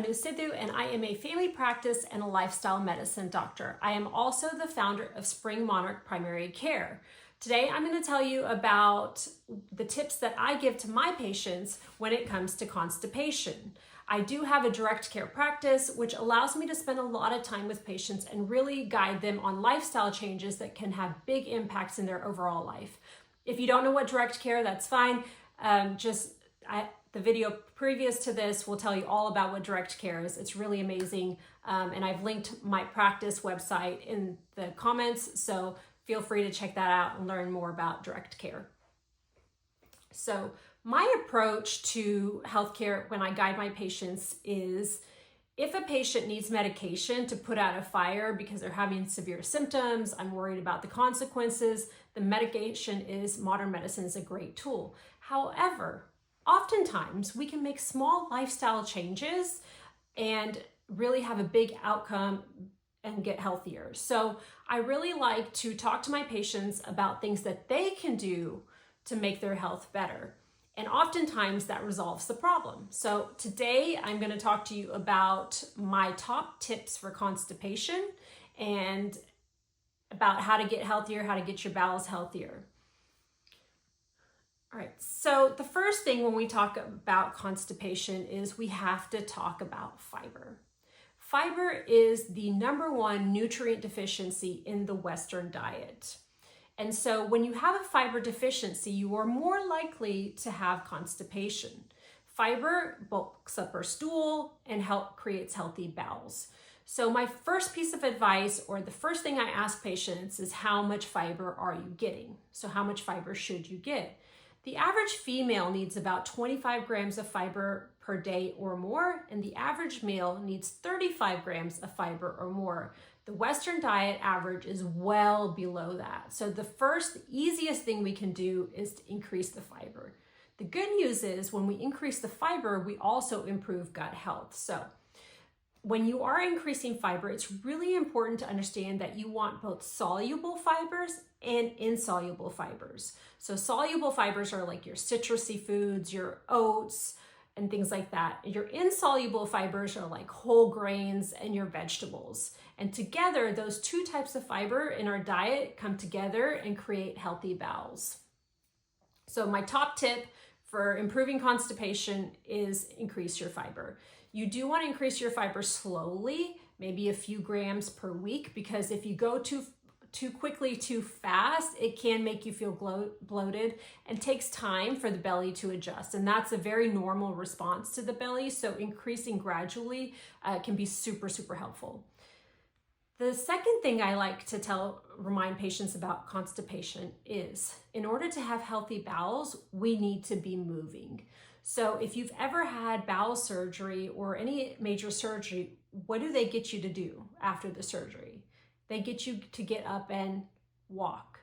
Anu Sidhu, and I am a family practice and a lifestyle medicine doctor. I am also the founder of Spring Monarch Primary Care. Today, I'm going to tell you about the tips that I give to my patients when it comes to constipation. I do have a direct care practice, which allows me to spend a lot of time with patients and really guide them on lifestyle changes that can have big impacts in their overall life. If you don't know what direct care, that's fine. The video previous to this will tell you all about what direct care is. It's really amazing. And I've linked my practice website in the comments, so feel free to check that out and learn more about direct care. So my approach to healthcare when I guide my patients is if a patient needs medication to put out a fire because they're having severe symptoms, I'm worried about the consequences, the modern medicine is a great tool. However, oftentimes we can make small lifestyle changes and really have a big outcome and get healthier. So I really like to talk to my patients about things that they can do to make their health better. And oftentimes that resolves the problem. So today I'm going to talk to you about my top tips for constipation and about how to get healthier, how to get your bowels healthier. All right, so the first thing when we talk about constipation is we have to talk about fiber. Fiber is the #1 nutrient deficiency in the Western diet. And so when you have a fiber deficiency, you are more likely to have constipation. Fiber bulks up our stool and creates healthy bowels. So my first piece of advice, or the first thing I ask patients, is how much fiber are you getting? So how much fiber should you get? The average female needs about 25 grams of fiber per day or more, and the average male needs 35 grams of fiber or more. The Western diet average is well below that. So the easiest thing we can do is to increase the fiber. The good news is when we increase the fiber, we also improve gut health. So when you are increasing fiber, it's really important to understand that you want both soluble fibers and insoluble fibers. So soluble fibers are like your citrusy foods, your oats, and things like that. Your insoluble fibers are like whole grains and your vegetables. And together, those two types of fiber in our diet come together and create healthy bowels. So my top tip for improving constipation is increase your fiber. You do want to increase your fiber slowly, maybe a few grams per week, because if you go too quickly, too fast, it can make you feel bloated and takes time for the belly to adjust. And that's a very normal response to the belly. So increasing gradually can be super, super helpful. The second thing I like to remind patients about constipation is in order to have healthy bowels, we need to be moving. So if you've ever had bowel surgery or any major surgery, what do they get you to do after the surgery? They get you to get up and walk.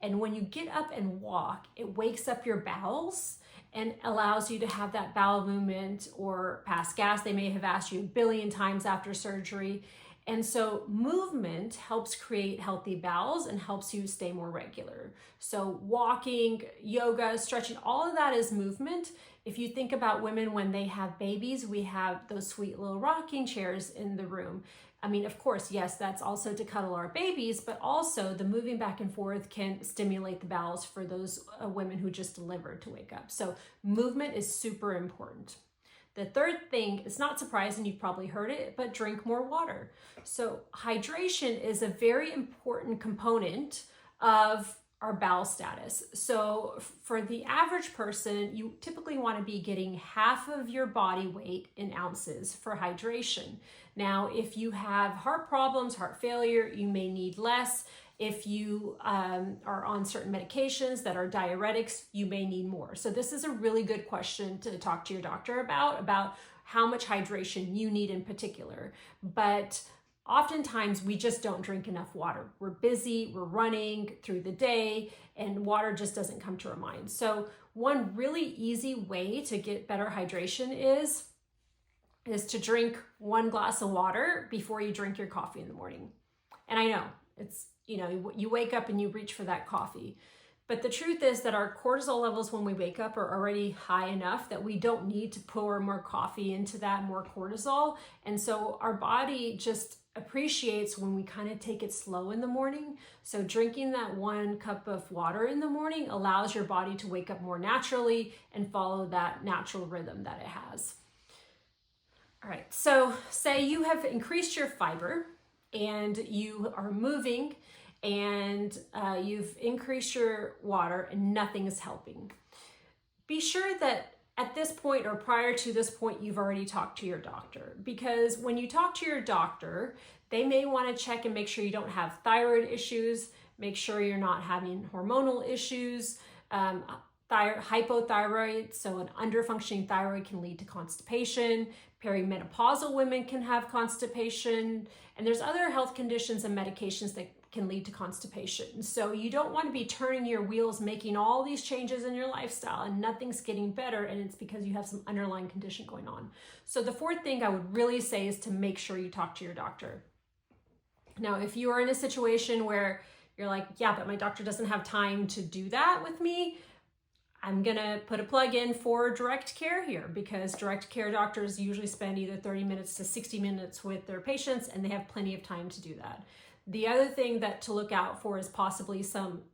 And when you get up and walk, it wakes up your bowels and allows you to have that bowel movement or pass gas. They may have asked you a billion times after surgery. And so movement helps create healthy bowels and helps you stay more regular. So walking, yoga, stretching, all of that is movement. If you think about women when they have babies, we have those sweet little rocking chairs in the room. I mean, of course, yes, that's also to cuddle our babies, but also the moving back and forth can stimulate the bowels for those women who just delivered to wake up. So movement is super important. The third thing, it's not surprising, you've probably heard it, but drink more water. So hydration is a very important component of our bowel status. So for the average person, you typically want to be getting half of your body weight in ounces for hydration. Now, if you have heart problems, heart failure, you may need less. If you are on certain medications that are diuretics, you may need more. So this is a really good question to talk to your doctor about how much hydration you need in particular. But oftentimes we just don't drink enough water. We're busy, we're running through the day, and water just doesn't come to our mind. So one really easy way to get better hydration is to drink 1 glass of water before you drink your coffee in the morning. And I know, you wake up and you reach for that coffee. But the truth is that our cortisol levels when we wake up are already high enough that we don't need to pour more coffee into that, more cortisol. And so our body just appreciates when we kind of take it slow in the morning. So drinking that 1 cup of water in the morning allows your body to wake up more naturally and follow that natural rhythm that it has. All right, so say you have increased your fiber and you are moving and you've increased your water and nothing is helping. Be sure that at this point or prior to this point, you've already talked to your doctor, because when you talk to your doctor, they may want to check and make sure you don't have thyroid issues, make sure you're not having hormonal issues, hypothyroid, so an underfunctioning thyroid can lead to constipation. Perimenopausal women can have constipation, and there's other health conditions and medications that can lead to constipation. So you don't want to be turning your wheels, making all these changes in your lifestyle and nothing's getting better, and it's because you have some underlying condition going on. So the fourth thing I would really say is to make sure you talk to your doctor. Now, if you are in a situation where you're like, yeah, but my doctor doesn't have time to do that with me, I'm gonna put a plug in for direct care here, because direct care doctors usually spend either 30 minutes to 60 minutes with their patients, and they have plenty of time to do that. The other thing that to look out for is possibly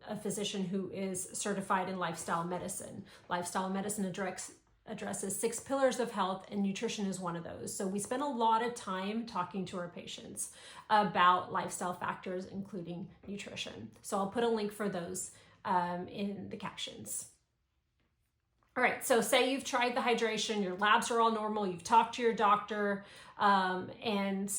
a physician who is certified in lifestyle medicine. Lifestyle medicine addresses 6 pillars of health, and nutrition is one of those. So we spend a lot of time talking to our patients about lifestyle factors, including nutrition. So I'll put a link for those in the captions. All right, so say you've tried the hydration, your labs are all normal, you've talked to your doctor, and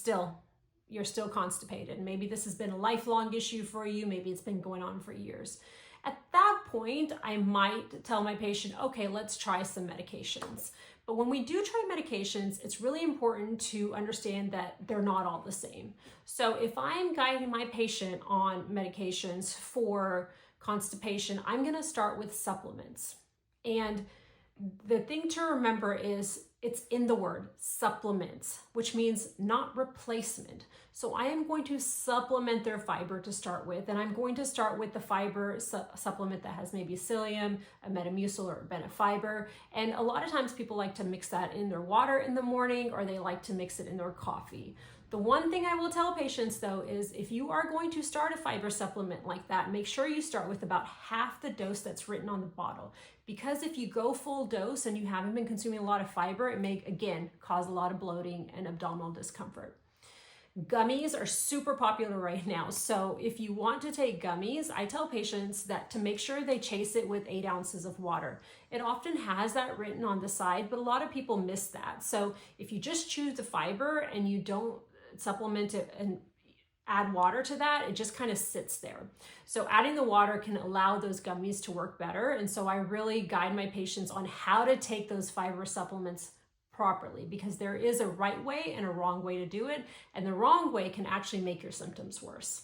you're still constipated. Maybe this has been a lifelong issue for you. Maybe it's been going on for years. At that point, I might tell my patient, okay, let's try some medications. But when we do try medications, it's really important to understand that they're not all the same. So if I'm guiding my patient on medications for constipation, I'm gonna start with supplements. And the thing to remember is it's in the word supplements, which means not replacement. So I am going to supplement their fiber to start with, and I'm going to start with the fiber supplement that has maybe psyllium, a metamucil, or a benefiber. And a lot of times people like to mix that in their water in the morning, or they like to mix it in their coffee. The one thing I will tell patients though is if you are going to start a fiber supplement like that, make sure you start with about half the dose that's written on the bottle. Because if you go full dose and you haven't been consuming a lot of fiber, it may, again, cause a lot of bloating and abdominal discomfort. Gummies are super popular right now. So if you want to take gummies, I tell patients that to make sure they chase it with 8 ounces of water. It often has that written on the side, but a lot of people miss that. So if you just choose the fiber and you don't supplement it and add water to that, it just kind of sits there. So adding the water can allow those gummies to work better. And so I really guide my patients on how to take those fiber supplements properly, because there is a right way and a wrong way to do it. And the wrong way can actually make your symptoms worse.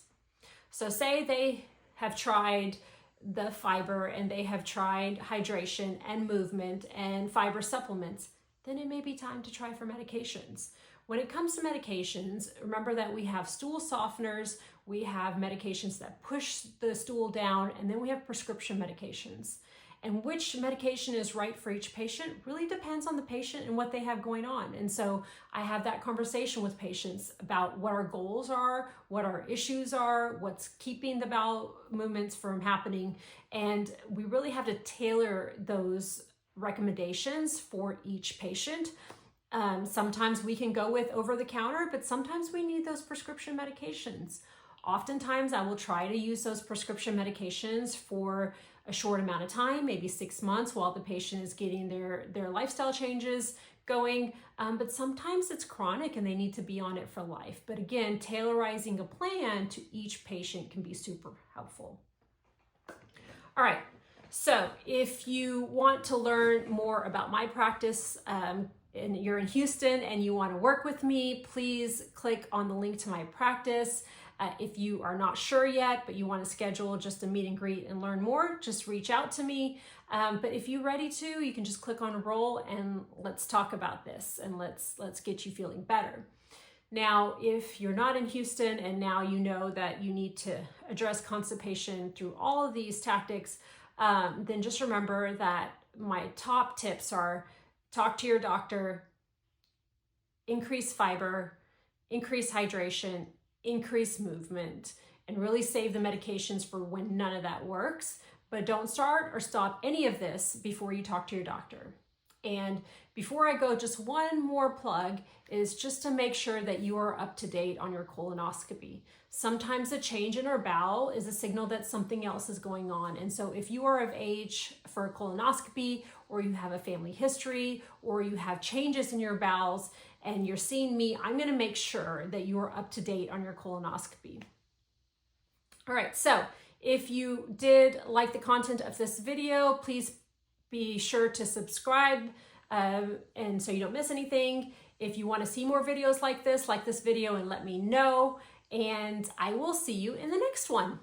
So say they have tried the fiber and they have tried hydration and movement and fiber supplements, then it may be time to try for medications. When it comes to medications, remember that we have stool softeners, we have medications that push the stool down, and then we have prescription medications. And which medication is right for each patient really depends on the patient and what they have going on. And so I have that conversation with patients about what our goals are, what our issues are, what's keeping the bowel movements from happening. And we really have to tailor those recommendations for each patient. Sometimes we can go with over-the-counter, but sometimes we need those prescription medications. Oftentimes I will try to use those prescription medications for a short amount of time, maybe 6 months, while the patient is getting their lifestyle changes going. But sometimes it's chronic and they need to be on it for life. But again, tailorizing a plan to each patient can be super helpful. All right, so if you want to learn more about my practice, and you're in Houston and you want to work with me, please click on the link to my practice. If you are not sure yet, but you want to schedule just a meet and greet and learn more, just reach out to me. But if you're ready to, you can just click on enroll and let's talk about this and let's get you feeling better. Now, if you're not in Houston and now you know that you need to address constipation through all of these tactics, then just remember that my top tips are talk to your doctor, increase fiber, increase hydration, increase movement, and really save the medications for when none of that works. But don't start or stop any of this before you talk to your doctor. And before I go, just one more plug is just to make sure that you are up to date on your colonoscopy. Sometimes a change in our bowel is a signal that something else is going on. And so if you are of age for a colonoscopy, or you have a family history, or you have changes in your bowels and you're seeing me, I'm going to make sure that you are up to date on your colonoscopy. All right, so if you did like the content of this video, please be sure to subscribe and so you don't miss anything. If you want to see more videos like this video and let me know, and I will see you in the next one.